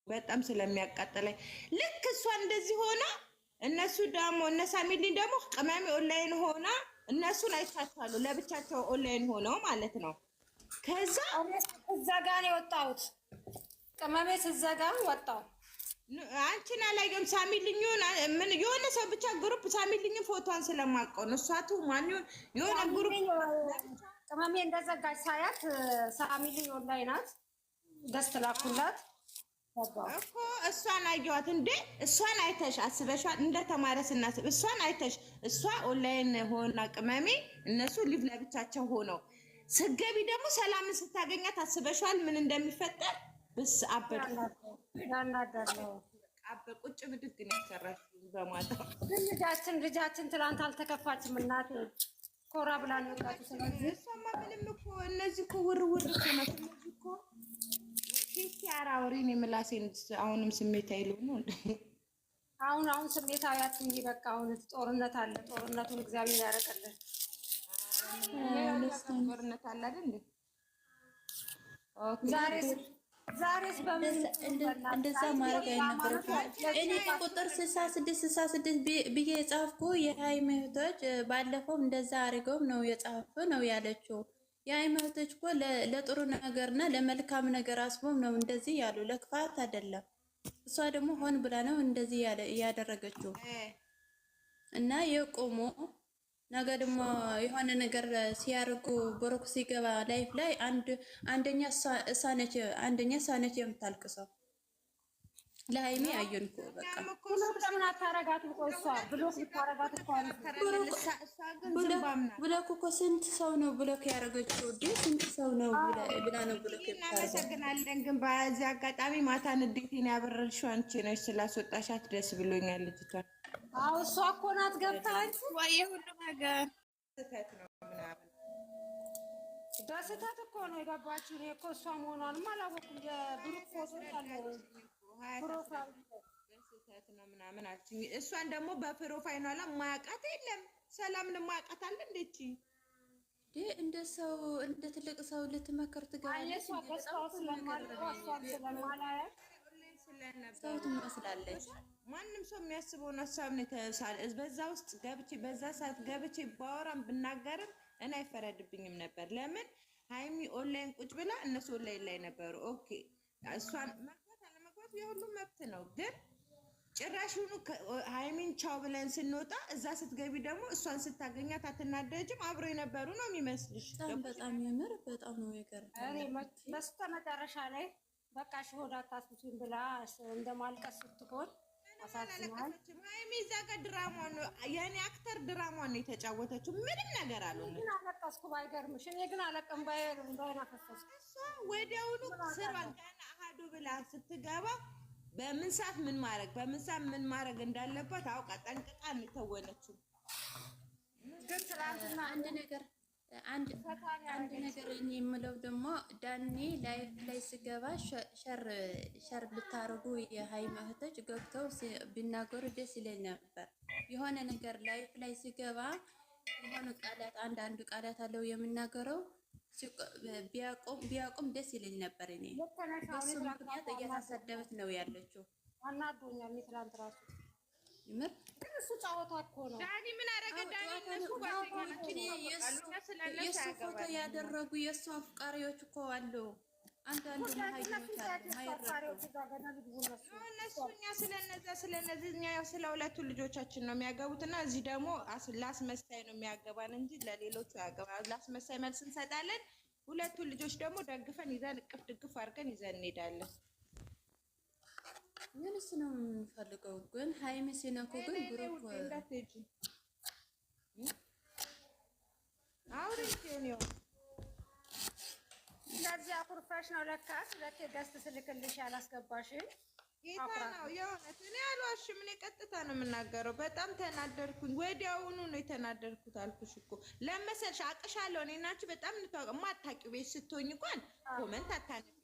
በጣም ስለሚያቃጥለኝ ልክ እሷ እንደዚህ ሆና እነሱ ደግሞ እነ ሳሚልኝ ደግሞ ቅመሜ ኦንላይን ሆና እነሱን አይቻቸዋለሁ ለብቻቸው ኦንላይን ሆነው ማለት ነው። ከዛ እዘጋ ነው የወጣሁት። ቅመሜ ስዘጋ ወጣሁ። አንቺን አላየሁም። ሳሚልኝ ምን የሆነ ሰው ብቻ ግሩፕ ሳሚልኝ ፎቶዋን ስለማውቀው ነው። እሷቱ ማን የሆነ ግሩፕ ቅመሜ እንደዘጋች ሳያት ሳሚልኝ ኦንላይን ናት። ደስ ላኩላት እኮ እሷን አየኋት። እንዴ እሷን አይተሽ አስበሻል? እንደተማረ ስናስብ እሷን አይተሽ እሷ ኦንላይን ሆና ቅመሜ እነሱ ሊቭ ለብቻቸው ሆነው ስገቢ ደግሞ ሰላምን ስታገኛት አስበሻል ምን እንደሚፈጠር? ብስ አበድ ቁጭ ብድግ ነው ያሰራሽ በማታ። ልጃችን ትላንት አልተከፋችም እናቴ ኮራ ብላ ነው ወጣች። ስለዚህ እሷማ ምንም እኮ እነዚህ እኮ ውርውር እኮ ነው። እነዚህ እኮ ኬክ ያራውሪን የምላሴን አሁንም ስሜት አይሉ ነው። አሁን ስሜታዊ አትንጂ። በቃ አሁን ጦርነት አለ። ጦርነቱን እግዚአብሔር ያረቀልን። ጦርነት አለ አይደል እንዴ? ዛሬስ በምን እንደዛ ማድረግ አይነበረም። እኔ ቁጥር 66 ብዬ የጻፍኩ የሃይሚ እህቶች ባለፈው እንደዛ አድርገው ነው የጻፉ ነው ያለችው። የሃይሚ እህቶች እኮ ለጥሩ ነገርና ለመልካም ነገር አስቦም ነው እንደዚህ ያሉ፣ ለክፋት አይደለም። እሷ ደግሞ ሆን ብላ ነው እንደዚህ ያደረገችው እና የቆሞ ነገ ደግሞ የሆነ ነገር ሲያርጉ ብሩክ ሲገባ ላይፍ ላይ አንደኛ ሳነች የምታልቅሰው ለሃይሚ አየንኩ። በቃ ለምን አታረጋት? እሷ ብሎክ ብታረጋት ብሎክ እኮ ስንት ሰው ነው ብሎክ ያደረገችው? ስንት ሰው ነው ብላ ነው ብሎክ ያደረገችው? እናመሰግናለን። ግን በዚህ አጋጣሚ ማታ ንዴቴን ያበረልሽው አንቺ ነሽ። ስላስወጣሻት ደስ ብሎኛል ልጅቷን። አዎ እሷ እኮ ናት ገብታች ወይ ሁሉ ነገር ስህተት ነው ምናምን በስህተት እኮ ነው የገባችው። እኔ እኮ እሷ መሆኗንም አላወኩም። የብሩክ ፎቶ አለው ፕሮፋይል በስህተት ነው ምናምን አልችኝ። እሷን ደግሞ በፕሮፋይሏ ላይ ማያውቃት የለም። ሰላምን ማያውቃት አለ እንዴት እንደ ሰው እንደ ትልቅ ሰው ልትመከር ትገባለች። ሰው ትመስላለች። ማንም ሰው የሚያስበውን ሀሳብ ነው የተሳለ። በዛ ውስጥ ገብቼ በዛ ሰዓት ገብቼ ባወራም ብናገርም እኔ አይፈረድብኝም ነበር። ለምን ሃይሚ ኦንላይን ቁጭ ብላ እነሱ ኦንላይን ላይ ነበሩ። ኦኬ እሷን መግባት አለመግባት የሁሉም መብት ነው። ግን ጭራሹኑ ሃይሚን ቻው ብለን ስንወጣ እዛ ስትገቢ ደግሞ እሷን ስታገኛት አትናደጅም? አብሮ የነበሩ ነው የሚመስልሽ? በጣም የምር በጣም ነው የገረመኝ። በስተመጨረሻ ላይ በቃ ሆዳ አታስብቱኝ ብላ እንደማልቀስ ስትሆን አሳዝናል። ሃይሚ እዛ ጋር ድራማ ነው የኔ አክተር ድራማ ነው የተጫወተችው። ምንም ነገር አልሆነም። ግን አለቀስኩ ባይገርምሽ። እኔ ግን አለቀም ባይናፈሰስኩ። እሷ ወዲያውኑ ስሯን ገና አሃዱ ብላ ስትገባ በምን ሰዓት ምን ማድረግ እንዳለባት አውቃ ጠንቅቃ ነው የተወነችው። ግን ትናንትና አንድ ነገር እኔ የምለው ደግሞ ዳኒ ላይፍ ላይ ስገባ ሸር ብታረጉ የሃይሚ እህቶች ገብተው ቢናገሩ ደስ ይለኝ ነበር። የሆነ ነገር ላይፍ ላይ ስገባ የሆነ ቃላት አንዳንዱ ቃላት አለው የምናገረው ቢያቆም ደስ ይለኝ ነበር። እኔ በሱ ምክንያት እየታሰደበች ነው ያለችው። አናዶኛል። ትናንት ራሱ ይምር ግን እሱ ጫወታ እኮ ነው። ዳኒ ምን አረገ? ዳኒ እነሱ የእሱ ፎቶ ያደረጉ የእሱ አፍቃሪዎች እኮ አሉ። አንዳንዱ ማይረዱ እነሱ እኛ ስለነዚህ እኛ ያው ስለ ሁለቱ ልጆቻችን ነው የሚያገቡት እና እዚህ ደግሞ ላስመሳይ ነው የሚያገባን እንጂ ለሌሎቹ ያገባ ላስመሳይ መልስ እንሰጣለን። ሁለቱ ልጆች ደግሞ ደግፈን ይዘን እቅፍ ድግፍ አድርገን ይዘን እንሄዳለን። ምንስ ነው የምንፈልገው? ግን ሃይሚ ሲነኩ ግን ብሩክ እንዳትሄጂ አውሪኝ ነው እንደዚህ አኩርፈሽ ነው ለካ ስለቴ ገስት ስልክልሽ ያላስገባሽን ጌታ ነው የእውነት። እኔ አልዋሽም። እኔ ቀጥታ ነው የምናገረው። በጣም ተናደርኩኝ። ወዲያውኑ ነው የተናደርኩት አልኩሽ እኮ። ለመሰልሽ አቅሻለሁ። እኔ እና አንቺ በጣም እንተዋወቅ የማታውቂው ቤት ስትሆኝ እንኳን ኮመንት አታነቢ።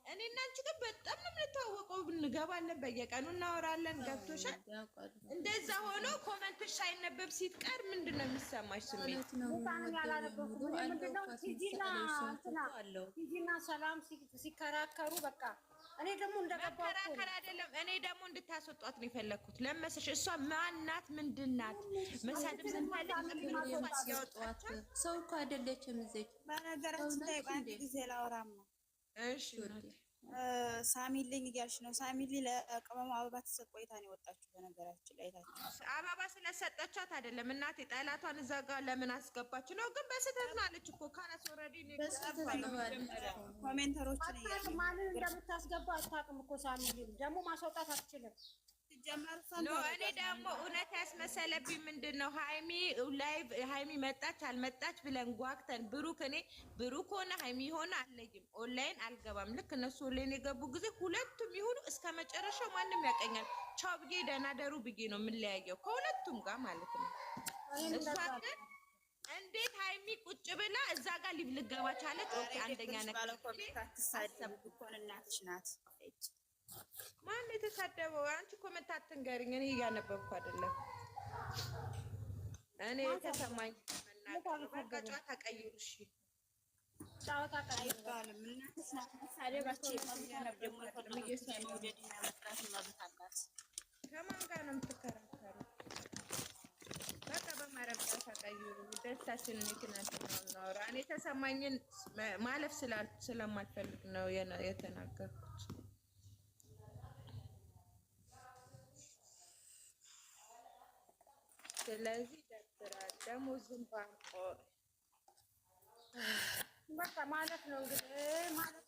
እኔ እና አንቺ ግን በጣም ነው የምንተዋወቀው። እንገባለን፣ በየቀኑ እናወራለን። ገብቶሻል? እንደዛ ሆኖ ኮመንትሽ ሳይነበብ ሲቀር ምንድን ነው የሚሰማሽ ስሜት? ቲጂና ሰላም ሲከራከሩ በቃ እኔ ደግሞ እንደገባው መከራከር አይደለም። እኔ ደግሞ እንድታስወጧት ነው የፈለኩት። ለመሰሽ እሷ ማናት? ምንድናት? መሳደብ ስንፈልግ ያወጧት ሰው እኮ አይደለችም። እዚህ በነገራችን ላይ በአንድ ጊዜ ላወራማ። እሺ ሳሚልኝ እያልሽ ነው። ሳሚልኝ ለቅመሙ አበባ ትሰጥ ቆይታ ነው የወጣችሁ። በነገራችን ላይ አበባ ስለሰጠቻት አይደለም እናቴ፣ ጠላቷን እዛ ጋር ለምን አስገባች ነው። ግን በስህተት ነው አለች እኮ ካናስ ወረዲ ኮሜንተሮችን ማንን እንደምታስገባ አታውቅም እኮ ሳሚልኝ። ደግሞ ማስወጣት አትችልም። እኔ ደግሞ እውነት ያስመሰለብኝ ምንድን ነው ሃይሚ መጣች አልመጣች ብለን ጓግተን ብሩክ ሆነ ሃይሚ ሆነ አለይም ኦንላይን አልገባም። ልክ እነሱ ኦንላይን የገቡ ጊዜ ሁለቱም ይሁኑ እስከ መጨረሻው ማንም ያቀኛል። ቻው ብዬ ደህና ደሩ ብዬ ነው የምንለያየው ከሁለቱም ጋር ማለት ነው። እሷ ግን እንዴት ሃይሚ ቁጭ ብላ እዛ ጋር ሊብ ልገባ ቻለች? ኦኬ አንደኛ ነገር እናትሽ ናት። ማን የተሳደበው? አንቺ ኮመንት አትንገሪኝ። እኔ እያነበብኩ አይደለም። እኔ የተሰማኝ መናገር በቃ ጨዋታ ቀይሩ። እሺ ጨዋታ ቀይሩ። ከማን ጋር ነው የምትከራከሩ? በቃ በማረም ጨዋታ ቀይሩ። ደስታችንን የትናንትናውን እናውራ። እኔ የተሰማኝን ማለፍ ስለማልፈልግ ነው የተናገርኩት። ስለዚህ ደብራል ደግሞ ዝም ባንቆ በቃ ማለት ነው እንግዲህ ማለት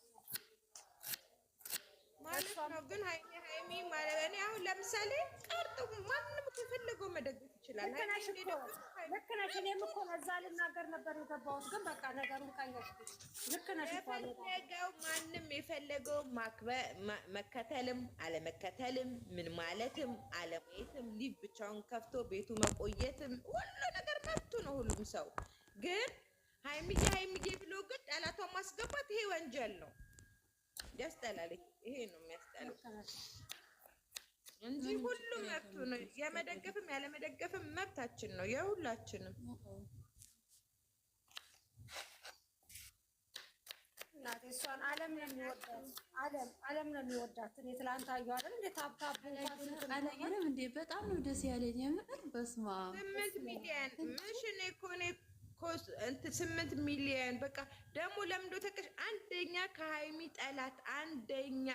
ነው። ግን ሃይሚ ማለት እኔ አሁን ለምሳሌ ቀርጡ ማንንም ከፈለገው መደገፍ ይችላል። ልክ ነሽ። እኔም እኮ እዛ ልናገር ነበር የገባሁት፣ ግን በቃ ነገሩን ቀየርኩት። ልክ ነሽ። ማንም የፈለገው መከተልም አለመከተልም ምን ማለትም አለማየትም ሊቭ ብቻውን ከፍቶ ቤቱ መቆየትም ሁሉ ነገር መብቱ ነው ሁሉም ሰው። ግን ሃይሚዬ ብሎ ግን ጠላቷን ማስገባት ይሄ ወንጀል ነው። ያስጠላል። ይሄ ነው የሚያስጠላው እንጂ ሁሉም መብቱ ነው። የመደገፍም ያለመደገፍም መብታችን ነው የሁላችንም። እናቴ እሷን ዓለም ነው የሚወዳት። እኔ ትላንት አየሁ አይደል እንዴ ታብታቡ አላየንም እንዴ? በጣም ነው ደስ ያለኝ የምር። በስመ አብ 8 ሚሊዮን ምሽኔ ኮኔ 8 ሚሊዮን በቃ ደግሞ ለምንዶ ተከሽ አንደኛ ከሃይሚ ጠላት አንደኛ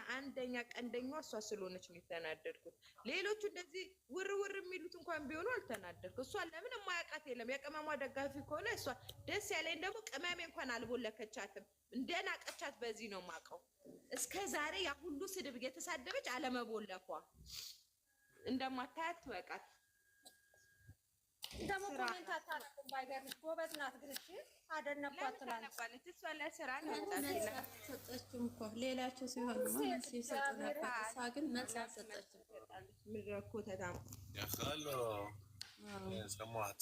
ቀንደኛዋ እሷ ስለሆነች ነው የተናደድኩት። ሌሎቹ እንደዚህ ውር የሚሉት እንኳን ቢሆኑ አልተናደድኩ። እሷ ለምን የማያውቃት የለም። የቅመሟ ደጋፊ ከሆነ እሷ ደስ ያለኝ ደግሞ ቅመሜ እንኳን አልቦለከቻትም። እንደናቀቻት በዚህ ነው የማውቀው። እስከ ዛሬ ያ ሁሉ ስድብ እየተሳደበች አለመቦለኳ እንደማታያት ትወቃት። ደግሞ ኮሜንት አታረግም። ባይገርምሽ ጎበዝ ናት። ግን እሺ አደነኳት ትላለች። እሷ ለስራ ነው ሰጠችም እኮ ሌላቸው ሲሆን ነው ሲሰጡ ነበር። እሷ ግን መልስ አልሰጠችም። ምድረኮ ተዳም ያخلو سمعت